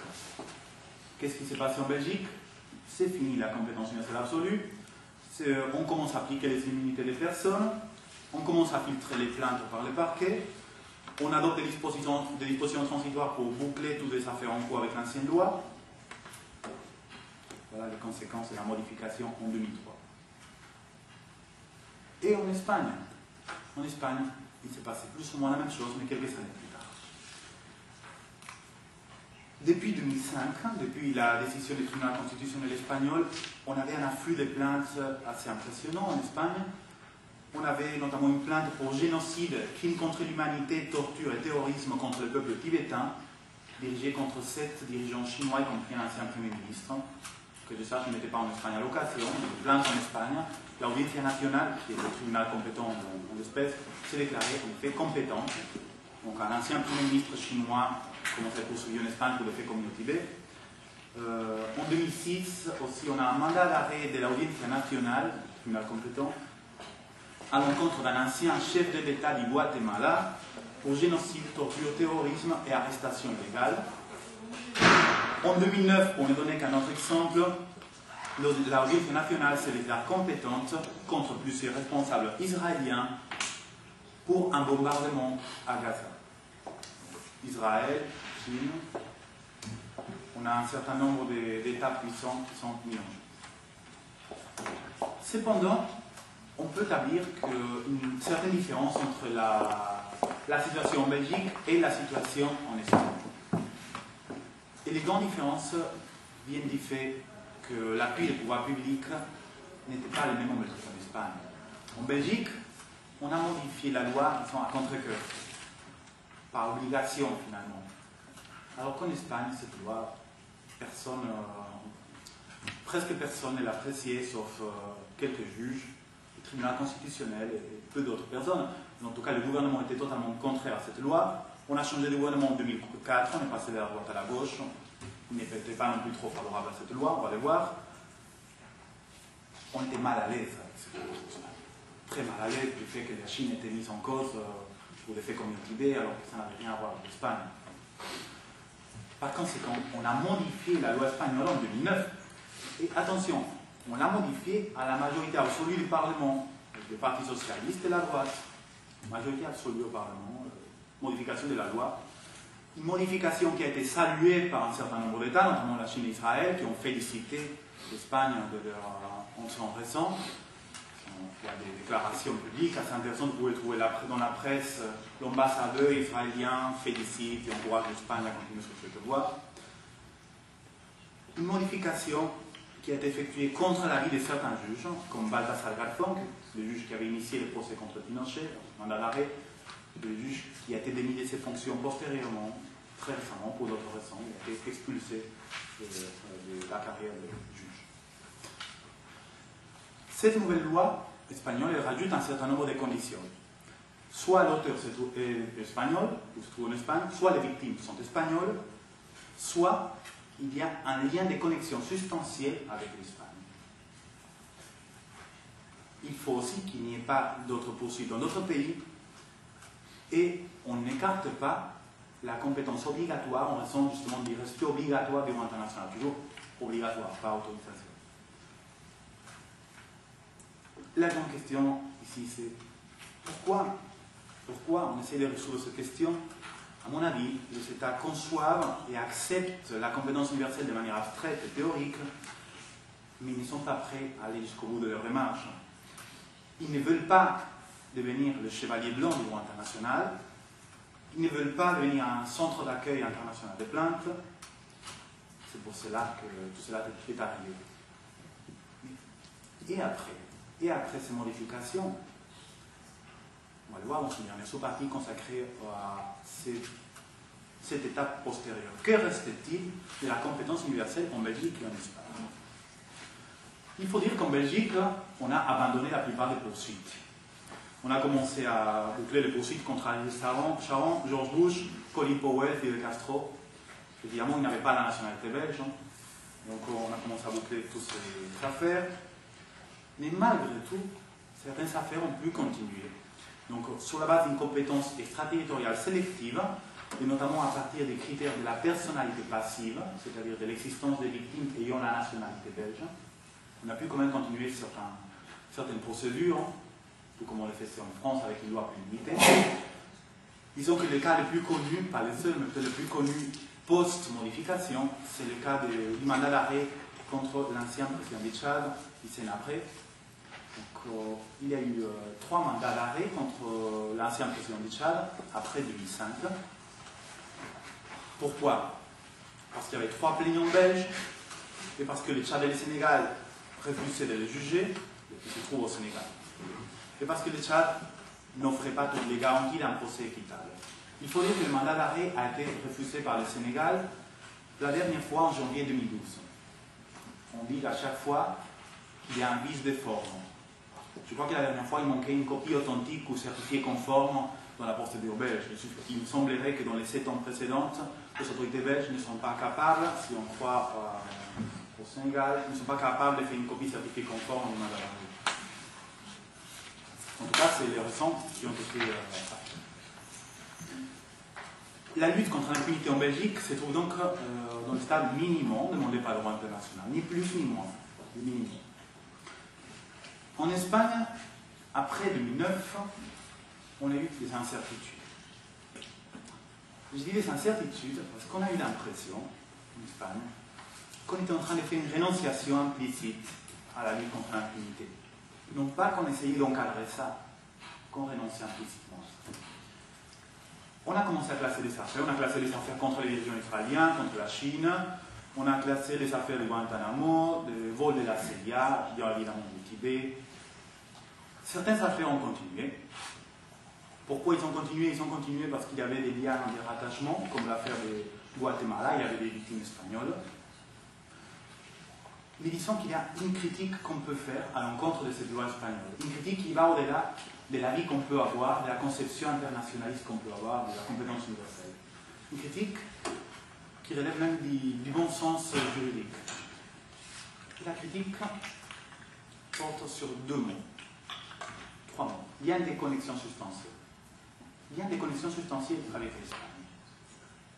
qu'est-ce qui s'est passé en Belgique? C'est fini la compétence universelle absolue, on commence à appliquer les immunités des personnes, on commence à filtrer les plaintes par les parquets, on adopte des dispositions transitoires pour boucler toutes les affaires en cours avec l'ancienne loi. Voilà les conséquences de la modification en 2003. Et en Espagne, il s'est passé plus ou moins la même chose, mais quelques années plus tard. Depuis 2005, depuis la décision du tribunal constitutionnel espagnol, on avait un afflux de plaintes assez impressionnant en Espagne. On avait notamment une plainte pour génocide, crime contre l'humanité, torture et terrorisme contre le peuple tibétain, dirigée contre 7 dirigeants chinois, y compris un ancien Premier ministre. Que je sache, je n'étais pas en Espagne à l'occasion, une plainte en Espagne. L'Audiencia nationale, qui est le tribunal compétent en l'espèce, s'est déclarée en fait compétente. Donc un ancien Premier ministre chinois commençait à poursuivre en Espagne pour des faits commis au Tibet. En 2006, aussi, on a un mandat d'arrêt de l'Audiencia nationale, le tribunal compétent, à l'encontre d'un ancien chef de l'État du Guatemala pour génocide, torture, terrorisme et arrestation illégale. En 2009, pour ne donner qu'un autre exemple, l'Audience nationale s'est déclarée compétente contre plusieurs responsables israéliens pour un bombardement à Gaza. Israël, Chine, on a un certain nombre d'États puissants qui sont mis en jeu. Cependant, on peut établir une certaine différence entre la situation en Belgique et la situation en Espagne. Et les grandes différences viennent du fait que l'appui des pouvoirs publics n'était pas le même en Belgique qu'en Espagne. En Belgique, on a modifié la loi à contre-cœur, par obligation finalement. Alors qu'en Espagne, cette loi, presque personne ne l'appréciait, sauf quelques juges, le tribunal constitutionnel et peu d'autres personnes. En tout cas, le gouvernement était totalement contraire à cette loi. On a changé de gouvernement en 2004, on est passé de la droite à la gauche. Il n'était pas non plus trop favorable à cette loi, on va le voir. On était mal à l'aise avec cette loi. Très mal à l'aise du fait que la Chine était mise en cause pour des faits comme le Tibet, alors que ça n'avait rien à voir avec l'Espagne. Par conséquent, on a modifié la loi espagnole en 2009. Et attention, on l'a modifiée à la majorité absolue du Parlement, avec le Parti socialiste et la droite. Majorité absolue au Parlement, modification de la loi. Une modification qui a été saluée par un certain nombre d'États, notamment la Chine et Israël, qui ont félicité l'Espagne de leur entrée en récent. Il y a des déclarations publiques assez intéressantes. Vous pouvez trouver dans la presse, l'ambassadeur israélien félicite et encourage l'Espagne à continuer sur cette voie. Une modification qui a été effectuée contre l'avis de certains juges, comme Baltasar Garzón, le juge qui avait initié le procès contre Pinochet, mandat d'arrêt, le juge qui a été démis de ses fonctions postérieurement, très récemment, pour d'autres raisons, il a été expulsé de la carrière de juge. Cette nouvelle loi espagnole rajoute un certain nombre de conditions. Soit l'auteur est espagnol, ou se trouve en Espagne, soit les victimes sont espagnoles, soit il y a un lien de connexion substantiel avec l'Espagne. Il faut aussi qu'il n'y ait pas d'autres poursuites dans d'autres pays, et on n'écarte pas la compétence obligatoire en raison justement du respect obligatoire du droit international. Toujours obligatoire, pas autorisation. La grande question ici, c'est pourquoi on essaie de résoudre cette question? À mon avis, les États conçoivent et acceptent la compétence universelle de manière abstraite et théorique, mais ils ne sont pas prêts à aller jusqu'au bout de leur démarche. Ils ne veulent pas devenir le chevalier blanc du droit international, ils ne veulent pas devenir un centre d'accueil international des plaintes. C'est pour cela que tout cela est arrivé. Et après ces modifications, on va le voir dans ce dernier sous-partie consacré à cette étape postérieure. Que reste-t-il de la compétence universelle en Belgique et en Espagne? Il faut dire qu'en Belgique, on a abandonné la plupart des poursuites. On a commencé à boucler les poursuites contre Ariel Sharon, George Bush, Colin Powell, Fidel Castro. Évidemment, il n'y avait pas la nationalité belge. Donc on a commencé à boucler toutes ces affaires. Mais malgré tout, certaines affaires ont pu continuer. Donc sur la base d'une compétence extraterritoriale sélective, et notamment à partir des critères de la personnalité passive, c'est-à-dire de l'existence des victimes ayant la nationalité belge, on a pu quand même continuer certaines procédures, tout comme on le fait en France avec une loi plus limitée. Disons que le cas le plus connu, pas le seul, mais peut-être le plus connu post-modification, c'est le cas du mandat d'arrêt contre l'ancien président du Tchad, Hissène Habré. Donc, il y a eu 3 mandats d'arrêt contre l'ancien président du Tchad après 2005. Pourquoi? Parce qu'il y avait 3 plaignants belges et parce que le Tchad et le Sénégal refusaient de les juger, qui se trouvent au Sénégal. Et parce que le Tchad n'offrait pas toutes les garanties d'un procès équitable. Il faut dire que le mandat d'arrêt a été refusé par le Sénégal la dernière fois en janvier 2012. On dit à chaque fois qu'il y a un vice de forme. Je crois que la dernière fois, il manquait une copie authentique ou certifiée conforme dans la procédure belge. Il me semblerait que dans les 7 ans précédentes, les autorités belges ne sont pas capables, si on croit au Sénégal, ne sont pas capables de faire une copie certifiée conforme du mandat d'arrêt. En tout cas, c'est les raisons qui ont été La lutte contre l'impunité en Belgique se trouve donc dans le stade minimum demandé par le droit international, ni plus ni moins, le minimum. En Espagne, après 2009, on a eu des incertitudes. Je dis des incertitudes parce qu'on a eu l'impression, en Espagne, qu'on était en train de faire une rénonciation implicite à la lutte contre l'impunité. Non pas qu'on essayait d'encadrer ça, qu'on renonçait implicitement. On a commencé à classer des affaires. On a classé des affaires contre les dirigeants israéliens, contre la Chine. On a classé des affaires de Guantanamo, de vol de la CIA, il y a évidemment du Tibet. Certaines affaires ont continué. Pourquoi ils ont continué? Ils ont continué parce qu'il y avait des liens, des rattachements, comme l'affaire de Guatemala, il y avait des victimes espagnoles. Mais disons qu'il y a une critique qu'on peut faire à l'encontre de cette loi espagnole. Une critique qui va au-delà de l'avis qu'on peut avoir, de la conception internationaliste qu'on peut avoir, de la compétence universelle. Une critique qui relève même du bon sens juridique. La critique porte sur 2 mots, 3 mots. Il y a des connexions substantielles. Il y a des connexions substantielles avec l'Espagne.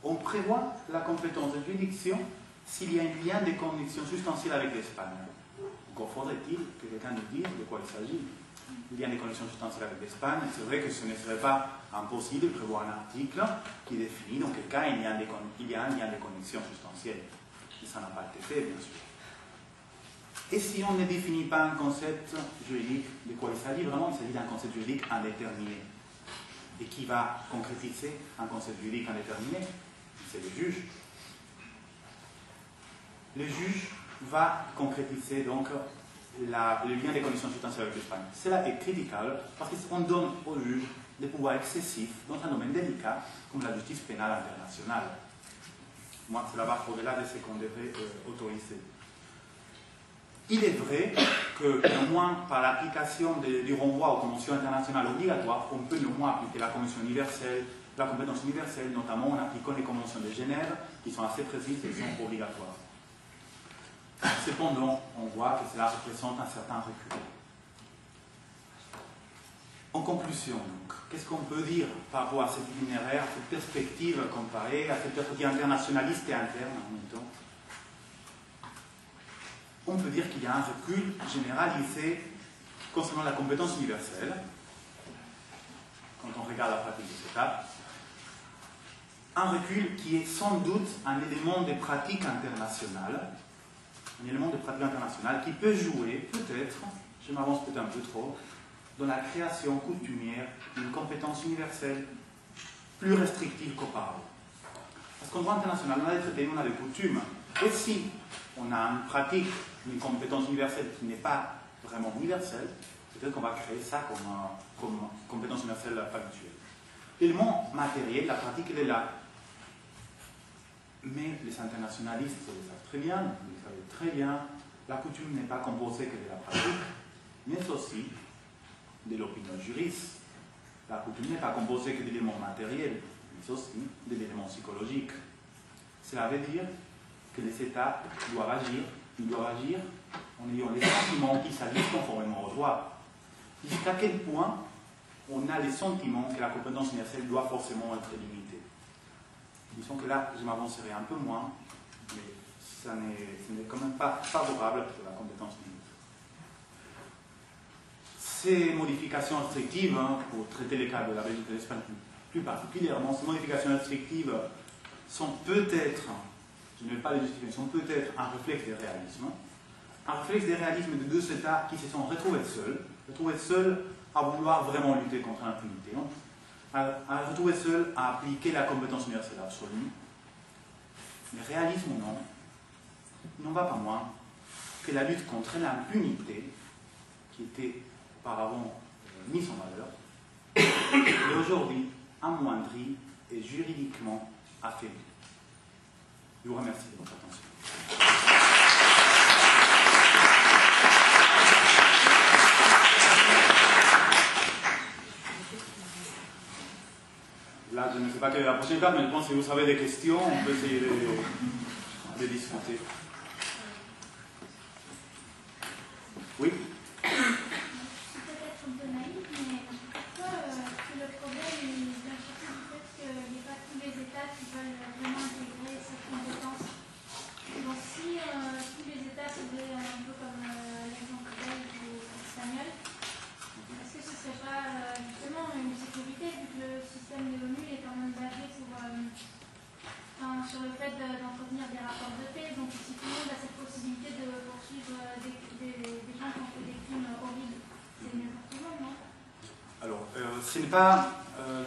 On prévoit la compétence de juridiction s'il y a un lien de connexion substantielle avec l'Espagne. Encore faudrait-il que quelqu'un nous dise de quoi il s'agit. Il y a des connexions substantielles avec l'Espagne. C'est vrai que ce ne serait pas impossible de prévoir un article qui définit dans quel cas il y a un lien de connexion substantielle. Et ça n'a pas été fait, bien sûr. Et si on ne définit pas un concept juridique, de quoi il s'agit? Vraiment, il s'agit d'un concept juridique indéterminé. Et qui va concrétiser un concept juridique indéterminé? C'est le juge. Le juge va concrétiser donc le lien des conditions substantielles avec l'Espagne. Cela est critiquable parce qu'on donne au juge des pouvoirs excessifs dans un domaine délicat comme la justice pénale internationale. Moi, cela va au-delà de ce qu'on devrait autoriser. Il est vrai que, néanmoins, par l'application du renvoi aux conventions internationales obligatoires, on peut néanmoins appliquer la Convention universelle, la compétence universelle, notamment en appliquant les conventions de Genève, qui sont assez précises et qui sont obligatoires. Cependant, on voit que cela représente un certain recul. En conclusion, donc, qu'est-ce qu'on peut dire par rapport à cet itinéraire, à cette perspective comparée, à cette perspective internationaliste et interne en même temps? on peut dire qu'il y a un recul généralisé concernant la compétence universelle, quand on regarde la pratique des États, un recul qui est sans doute un élément de pratique internationale, qui peut jouer, peut-être, je m'avance peut-être un peu trop, dans la création coutumière d'une compétence universelle plus restrictive qu'auparavant. Parce qu'en droit international, on a des traités, on a des coutumes, et si on a une pratique, une compétence universelle qui n'est pas vraiment universelle, peut-être qu'on va créer ça comme compétence universelle habituelle. L'élément matériel, la pratique, elle est là. Mais les internationalistes le savent très bien, vous le savez très bien, la coutume n'est pas composée que de la pratique, mais aussi de l'opinion juriste. La coutume n'est pas composée que d'éléments matériels, mais aussi de l'élément psychologique. Cela veut dire que les États doivent agir, ils doivent agir en ayant les sentiments qui s'agissent conformément au droit. Jusqu'à quel point on a les sentiments que la compétence universelle doit forcément être limitée. Disons que là, je m'avancerai un peu moins, mais ce n'est quand même pas favorable pour la compétence universelle. Ces modifications restrictives, pour traiter les cas de la Belgique et de l'Espagne plus particulièrement, ces modifications restrictives sont peut-être, je ne vais pas les justifier, sont peut-être un réflexe des réalismes. Un réflexe des réalismes de deux États qui se sont retrouvés seuls à vouloir vraiment lutter contre l'impunité, à retrouver seuls à appliquer la compétence universelle absolue. Mais réalisme ou non, il n'en va pas moins que la lutte contre l'impunité, qui était auparavant mise en valeur, est aujourd'hui amoindrie et juridiquement affaiblie. Je vous remercie de votre attention. Là, je ne sais pas quelle est la prochaine étape, mais je pense que si vous avez des questions, on peut essayer de discuter. Oui? Peut-être un peu naïf, mais pourquoi le problème vient surtout du fait qu'il n'y a pas tous les États qui veulent vraiment intégrer cette compétence? Donc si tous les États faisaient un peu comme l'exemple belge ou espagnol, est-ce que ce ne serait pas justement une sécurité, vu que le système de l'ONU est quand même basé sur le fait d'entretenir des rapports de paix? Donc si tout le monde a cette possibilité de poursuivre des gens qui ont fait des crimes horribles, c'est mieux pour tout le monde, non? Alors, ce n'est pas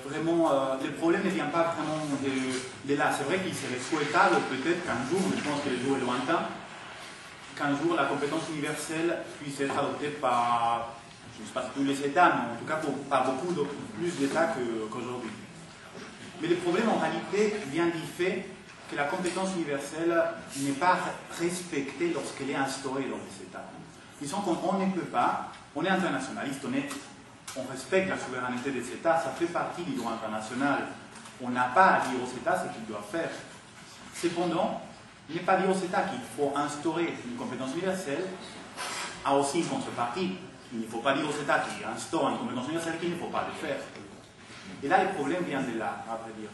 vraiment... le problème ne vient pas vraiment de là. C'est vrai qu'il serait souhaitable peut-être qu'un jour, mais je pense que le jour est lointain, qu'un jour la compétence universelle puisse être adoptée par, je ne sais pas si tous les États, mais en tout cas par beaucoup plus d'États qu'aujourd'hui. Mais le problème en réalité vient du fait que la compétence universelle n'est pas respectée lorsqu'elle est instaurée dans les États. Disons qu'on ne peut pas, on est internationaliste, on respecte la souveraineté des États, ça fait partie du droit international. On n'a pas à dire aux États ce qu'ils doivent faire. Cependant, il n'est pas dit aux États qu'il faut instaurer une compétence universelle, a aussi une contrepartie. Il ne faut pas dire aux États qui instaurent une compétence universelle qu'il ne faut pas le faire. Et là, le problème vient de là, à vrai dire.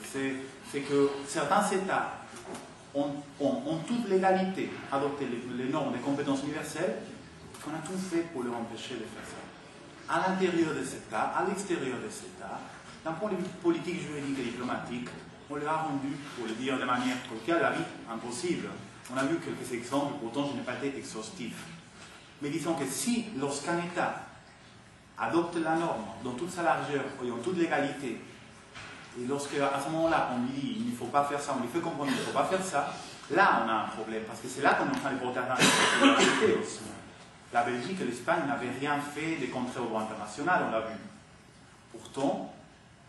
C'est que certains États ont toute légalité adopté les normes des compétences universelles, qu'on a tout fait pour leur empêcher de faire ça. À l'intérieur des États, à l'extérieur des États, d'un point de vue politique, juridique et diplomatique, on leur a rendu, pour le dire de manière colloquiale, la vie impossible. On a vu quelques exemples, pourtant je n'ai pas été exhaustif. Mais disons que si, lorsqu'un État adopte la norme dans toute sa largeur et en toute légalité, et lorsque à ce moment-là on lui dit il ne faut pas faire ça, on lui fait comprendre qu'il ne faut pas faire ça, là on a un problème, parce que c'est là qu'on est en train de porter atteinte à la solidarité aussi. La Belgique et l'Espagne n'avaient rien fait de contraire au droit international, on l'a vu. Pourtant,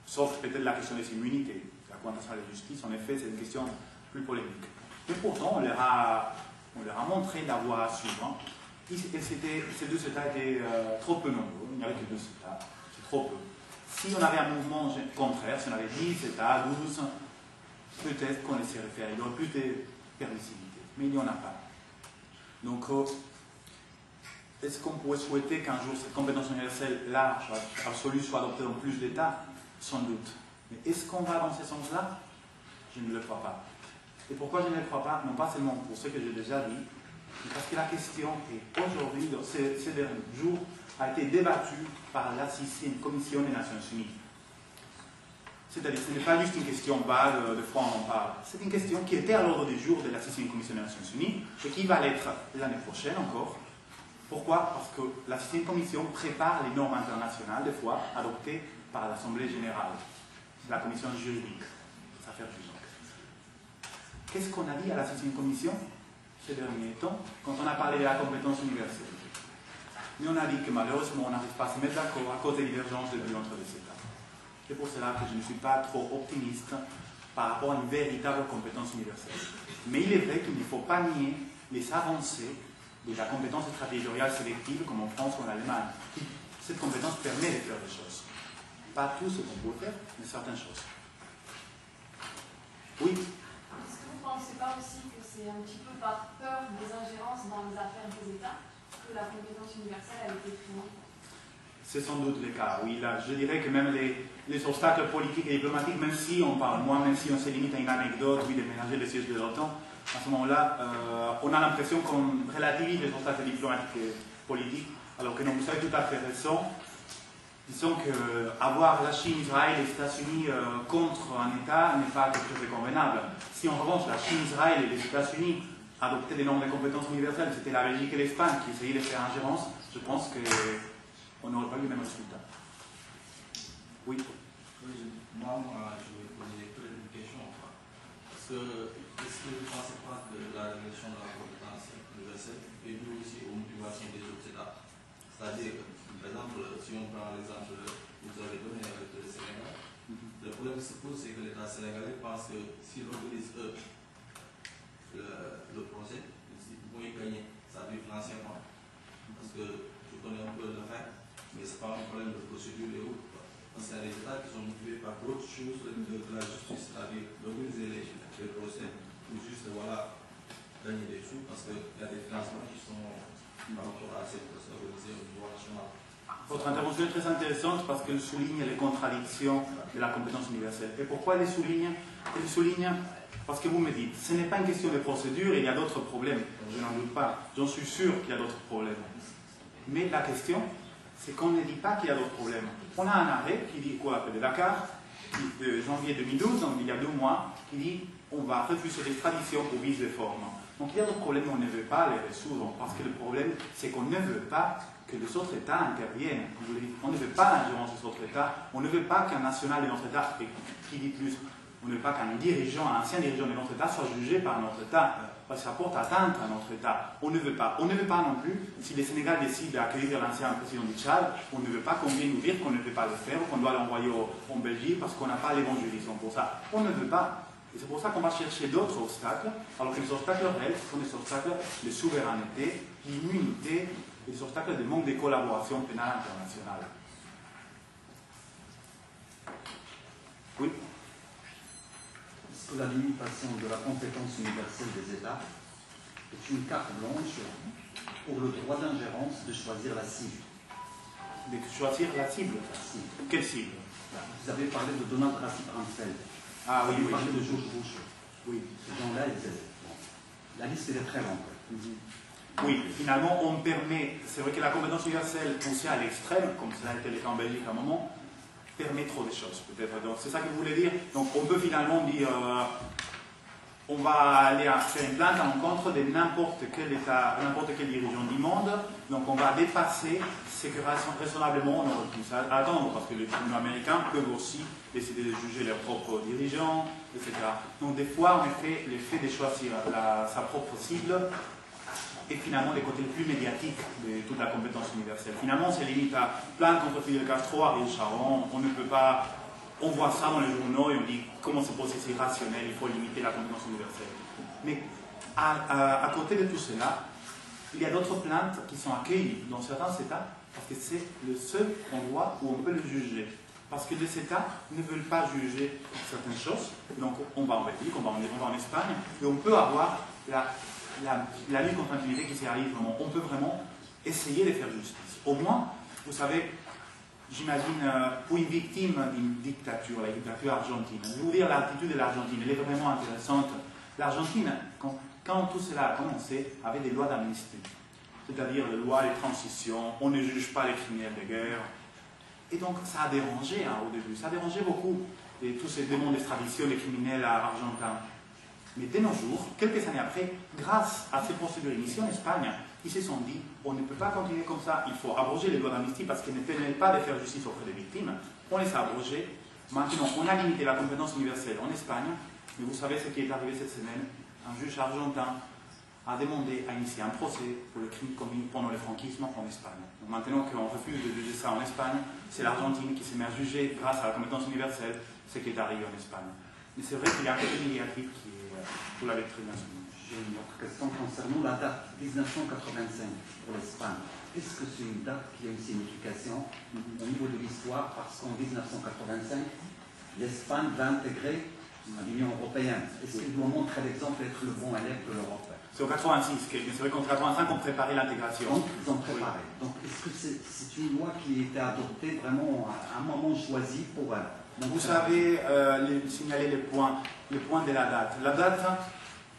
sauf peut-être la question des immunités, la Cour internationale de justice, en effet, c'est une question plus polémique. Mais pourtant, on leur a montré la voie à suivre. Et ces deux États étaient trop peu nombreux, il n'y avait que deux États, c'est trop peu. Si on avait un mouvement contraire, si on avait 10 États, 12, peut-être qu'on essaierait de faire, il y aurait plus de permissivité, mais il n'y en a pas. Donc, est-ce qu'on pourrait souhaiter qu'un jour cette compétence universelle large, absolue, soit adoptée dans plus d'États? Sans doute. Mais est-ce qu'on va dans ce sens-là? Je ne le crois pas. Et pourquoi je ne le crois pas? Non pas seulement pour ce que j'ai déjà dit, Parce que la question est aujourd'hui, ces derniers jours, a été débattue par la 6e Commission des Nations Unies. C'est-à-dire, ce n'est pas juste une question vague de fois on en parle. C'est une question qui était à l'ordre du jour de la 6e Commission des Nations Unies et qui va l'être l'année prochaine encore. Pourquoi? Parce que la 6e Commission prépare les normes internationales, des fois, adoptées par l'Assemblée Générale, la Commission juridique, des affaires juridiques. Qu'est-ce qu'on a dit à la 6e Commission ces derniers temps, quand on a parlé de la compétence universelle? Mais on a dit que malheureusement, on n'arrive pas à se mettre d'accord à cause des divergences de vues entre les États. C'est pour cela que je ne suis pas trop optimiste par rapport à une véritable compétence universelle. Mais il est vrai qu'il ne faut pas nier les avancées de la compétence extraterritoriale sélective, comme en France ou en Allemagne. Cette compétence permet de faire des choses. Pas tout ce qu'on peut faire, mais certaines choses. Oui? Est-ce que vous ne pensez pas aussi que c'est un petit peu par peur des ingérences dans les affaires des États que la compétence universelle a été créée? C'est sans doute le cas, oui. Là, je dirais que même les obstacles politiques et diplomatiques, même si on parle moins, même si on se limite à une anecdote, oui, de ménager le siège de l'OTAN, à ce moment-là, on a l'impression qu'on relativise les obstacles diplomatiques et politiques, alors que non, vous avez tout à fait raison. Disons qu'avoir la Chine, Israël et les États-Unis contre un État n'est pas quelque chose de convenable. Si en revanche la Chine, Israël et les États-Unis adoptaient des normes de compétences universelles, c'était la Belgique et l'Espagne qui essayaient de faire ingérence, je pense qu'on n'aurait pas eu le même résultat. Oui. Moi, je vais poser une question. Est-ce que vous ne pensez pas que la réduction de la compétence universelle est due aussi aux motivations des autres États? C'est-à-dire, par exemple, si on prend l'exemple que vous avez donné avec le Sénégal, le problème qui se pose, c'est que l'État sénégalais pense que s'ils organisent le procès, ils vont y gagner, ça veut dire financièrement. Parce que je connais un peu le fait, mais ce n'est pas un problème de procédure et autres. Parce qu'il y a des États qui sont motivés par d'autres choses que la justice, c'est-à-dire d'organiser les procès, ou juste voilà, gagner des sous, parce qu'il y a des financements qui sont par rapport à ces procès organisés au niveau national. Votre intervention est très intéressante parce qu'elle souligne les contradictions de la compétence universelle. Et pourquoi elle les souligne? Elle les souligne parce que vous me dites, ce n'est pas une question de procédure, il y a d'autres problèmes. Je n'en doute pas. J'en suis sûr qu'il y a d'autres problèmes. Mais la question, c'est qu'on ne dit pas qu'il y a d'autres problèmes. On a un arrêt qui dit quoi? De Dakar, de janvier 2012, donc il y a 2 mois, qui dit on va refuser l'extradition pour vice de forme. Donc il y a d'autres problèmes, on ne veut pas les résoudre, parce que le problème, c'est qu'on ne veut pas que les autres États interviennent. On ne veut pas l'ingérence des autres États, on ne veut pas qu'un national de notre État, et qui dit plus, on ne veut pas qu'un dirigeant, un ancien dirigeant de notre État soit jugé par notre État, parce que ça porte atteinte à notre État. On ne veut pas. On ne veut pas non plus, si le Sénégal décide d'accueillir l'ancien président du Tchad, on ne veut pas qu'on vienne nous dire qu'on ne peut pas le faire, qu'on doit l'envoyer en Belgique parce qu'on n'a pas les bons juridictions pour ça. On ne veut pas. Et c'est pour ça qu'on va chercher d'autres obstacles, alors que les obstacles réels sont des obstacles de souveraineté, d'immunité, et des obstacles de manque de collaboration pénale internationale. Oui. Est-ce que la limitation de la compétence universelle des États est une carte blanche pour le droit d'ingérence de choisir la cible? De choisir la cible? Quelle cible? Vous avez parlé de Donald Rumsfeld. Ah oui, vous parlez de George Bush. Oui. Ces gens-là, la liste est très longue. Oui, finalement, on permet, c'est vrai que la compétence universelle poussée à l'extrême, comme cela a été le cas en Belgique à un moment, permet trop de choses, peut-être. Donc, c'est ça que vous voulez dire. Donc, on peut finalement dire, on va aller faire une plainte à l'encontre de n'importe quel État, n'importe quel dirigeant du monde. Donc, on va dépasser ce que raisonnablement on aurait pu attendre, parce que les tribunaux américains peuvent aussi décider de juger leurs propres dirigeants, etc. Donc, des fois, en effet, le fait de choisir sa propre cible est finalement le côté le plus médiatique de toute la compétence universelle. Finalement, on se limite à plainte contre Fidel Castro, Ariel Sharon, on ne peut pas... On voit ça dans les journaux et on dit comment c'est possible, c'est irrationnel, il faut limiter la compétence universelle. Mais à côté de tout cela, il y a d'autres plaintes qui sont accueillies dans certains États parce que c'est le seul endroit où on peut le juger. Parce que les États ne veulent pas juger certaines choses. Donc on va en Belgique, on va en Espagne, et on peut avoir la lutte contre l'impunité qui s'y arrive vraiment. On peut vraiment essayer de faire justice. Au moins, vous savez, j'imagine, pour une victime d'une dictature, la dictature argentine, je vais vous dire l'attitude de l'Argentine, elle est vraiment intéressante. L'Argentine, quand tout cela a commencé, avec des lois d'amnistie, c'est-à-dire les lois de transition, on ne juge pas les criminels de guerre. Et donc ça a dérangé au début, ça a dérangé beaucoup, et tous ces demandes d'extradition des criminels argentins. Mais dès nos jours, quelques années après, grâce à ces procédures initiées en Espagne, ils se sont dit, on ne peut pas continuer comme ça, il faut abroger les lois d'amnistie parce qu'elles ne permettent pas de faire justice auprès des victimes. On les a abrogées. Maintenant, on a limité la compétence universelle en Espagne, mais vous savez ce qui est arrivé cette semaine. Un juge argentin a demandé à initier un procès pour le crime commis pendant le franquisme en Espagne. Donc maintenant qu'on refuse de juger ça en Espagne, c'est l'Argentine qui se met à juger grâce à la compétence universelle ce qui est arrivé en Espagne. Mais c'est vrai qu'il y a un côté négatif qui est, vous l'avez très bien souligné. J'ai une autre question concernant la date 1985 pour l'Espagne. Est-ce que c'est une date qui a une signification au niveau de l'histoire parce qu'en 1985, l'Espagne va intégrer l'Union européenne? Est-ce qu'elle doit montrer l'exemple et être le bon élève de l'Europe? C'est en 86, mais c'est vrai qu'en 85 on préparait l'intégration. Donc, ils ont préparé. Oui. Donc, est-ce que c'est une loi qui a été adoptée vraiment à un moment choisi pour elle? Vous savez signaler les points de la date. La date,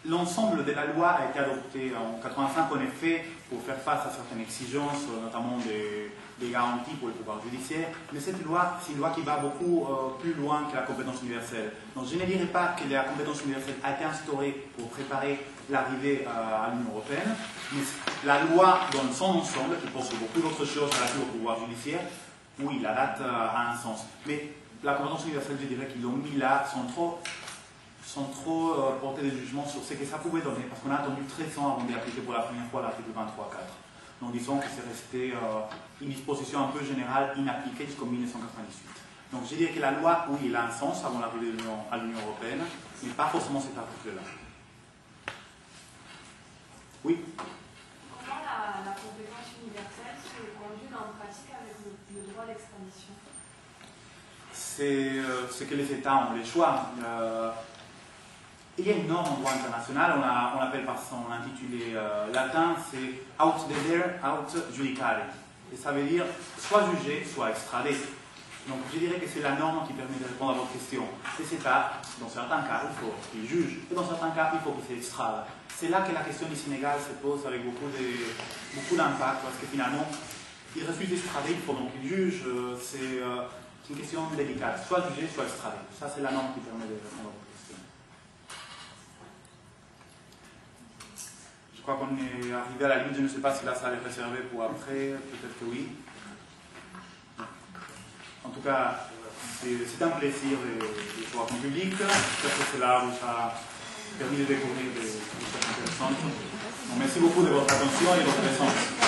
l'ensemble de la loi a été adopté en 85 en effet pour faire face à certaines exigences, notamment des garanties pour le pouvoir judiciaire. Mais cette loi, c'est une loi qui va beaucoup plus loin que la compétence universelle. Donc je ne dirais pas que la compétence universelle a été instaurée pour préparer l'arrivée à l'Union européenne, mais la loi dans son ensemble, qui pose beaucoup d'autres choses relatives au pouvoir judiciaire, oui, la date a un sens. Mais la compétence universelle, je dirais qu'ils l'ont mis là, sans trop porter des jugements sur ce que ça pouvait donner, parce qu'on a attendu 13 ans avant d'appliquer pour la première fois l'article 23.4. Donc disons que c'est resté une disposition un peu générale inappliquée jusqu'en 1998. Donc je dirais que la loi, oui, elle a un sens avant l'arrivée à l'Union européenne, mais pas forcément cet article-là. Oui. Comment la compétence universelle se conjugue en pratique avec le droit d'extradition? C'est ce que les États ont les choix. Il y a une norme en droit international, on l'appelle par son intitulé latin, c'est aut dedere, aut judicare. Et ça veut dire soit jugé, soit extradé. Donc je dirais que c'est la norme qui permet de répondre à votre question. Ces États, dans certains cas, il faut qu'ils jugent, et dans certains cas, il faut qu'ils s'extradent. C'est là que la question du Sénégal se pose avec beaucoup d'impact, parce que finalement, ils refusent d'extrader, il faut donc qu'ils jugent. C'est une question délicate, soit jugé, soit extradé. Ça, c'est la norme qui permet de répondre à votre question. Je crois qu'on est arrivé à la limite, je ne sais pas si la salle est réservée pour après, peut-être que oui. En tout cas, c'est un plaisir de voir en public. J'espère que cela vous a permis de découvrir des choses intéressantes. Donc, merci beaucoup de votre attention et de votre présence.